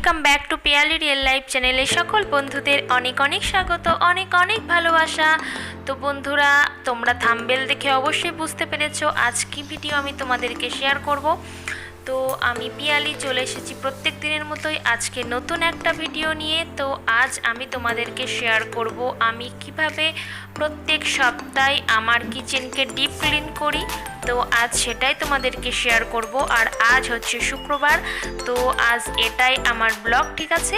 Welcome back to Piyali real life চ্যানেলে সকল বন্ধুদের অনেক অনেক স্বাগত, অনেক অনেক ভালোবাসা। তো বন্ধুরা, তোমরা থাম্বনেল দেখে অবশ্যই বুঝতে পেরেছো আজ কি ভিডিও আমি তোমাদেরকে শেয়ার করব। তো আমি পিয়ালি চলে এসেছি প্রত্যেক দিনের মতোই আজকে নতুন একটা ভিডিও নিয়ে। তো আজ আমি তোমাদেরকে শেয়ার করব আমি কিভাবে প্রত্যেক সপ্তাহে আমার কিচেনকে ডিপ ক্লিন করি। তো আজ সেটাই তোমাদেরকে শেয়ার করব। আর আজ হচ্ছে শুক্রবার, তো আজ এটাই আমার ব্লগ, ঠিক আছে?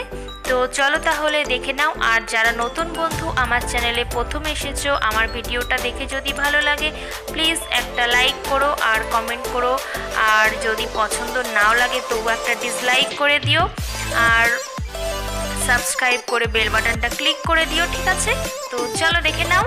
তো চলো তাহলে দেখে নাও। আর যারা নতুন বন্ধু আমার চ্যানেলে প্রথম এসেছো, আমার ভিডিওটা দেখে যদি ভালো লাগে প্লিজ একটা লাইক করো আর কমেন্ট করো। আর যদি পছন্দ নাও লাগে তবু একটা ডিসলাইক করে দিও, আর সাবস্ক্রাইব করে বেল বাটনটা ক্লিক করে দিও, ঠিক আছে? তো চলো দেখে নাও।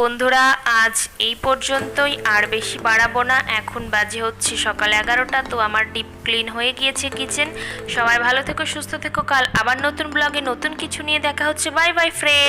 বন্ধুরা আজ এই পর্যন্তই, আর বেশি বাড়াবো না। এখন বাজে হচ্ছে সকাল 11টা। তো আমার ডিপ ক্লিন হয়ে গিয়েছে কিচেন। সবাই ভালো থেকো, সুস্থ থেকো। কাল আবার নতুন ব্লগে নতুন কিছু নিয়ে দেখা হচ্ছে। Bye bye friend.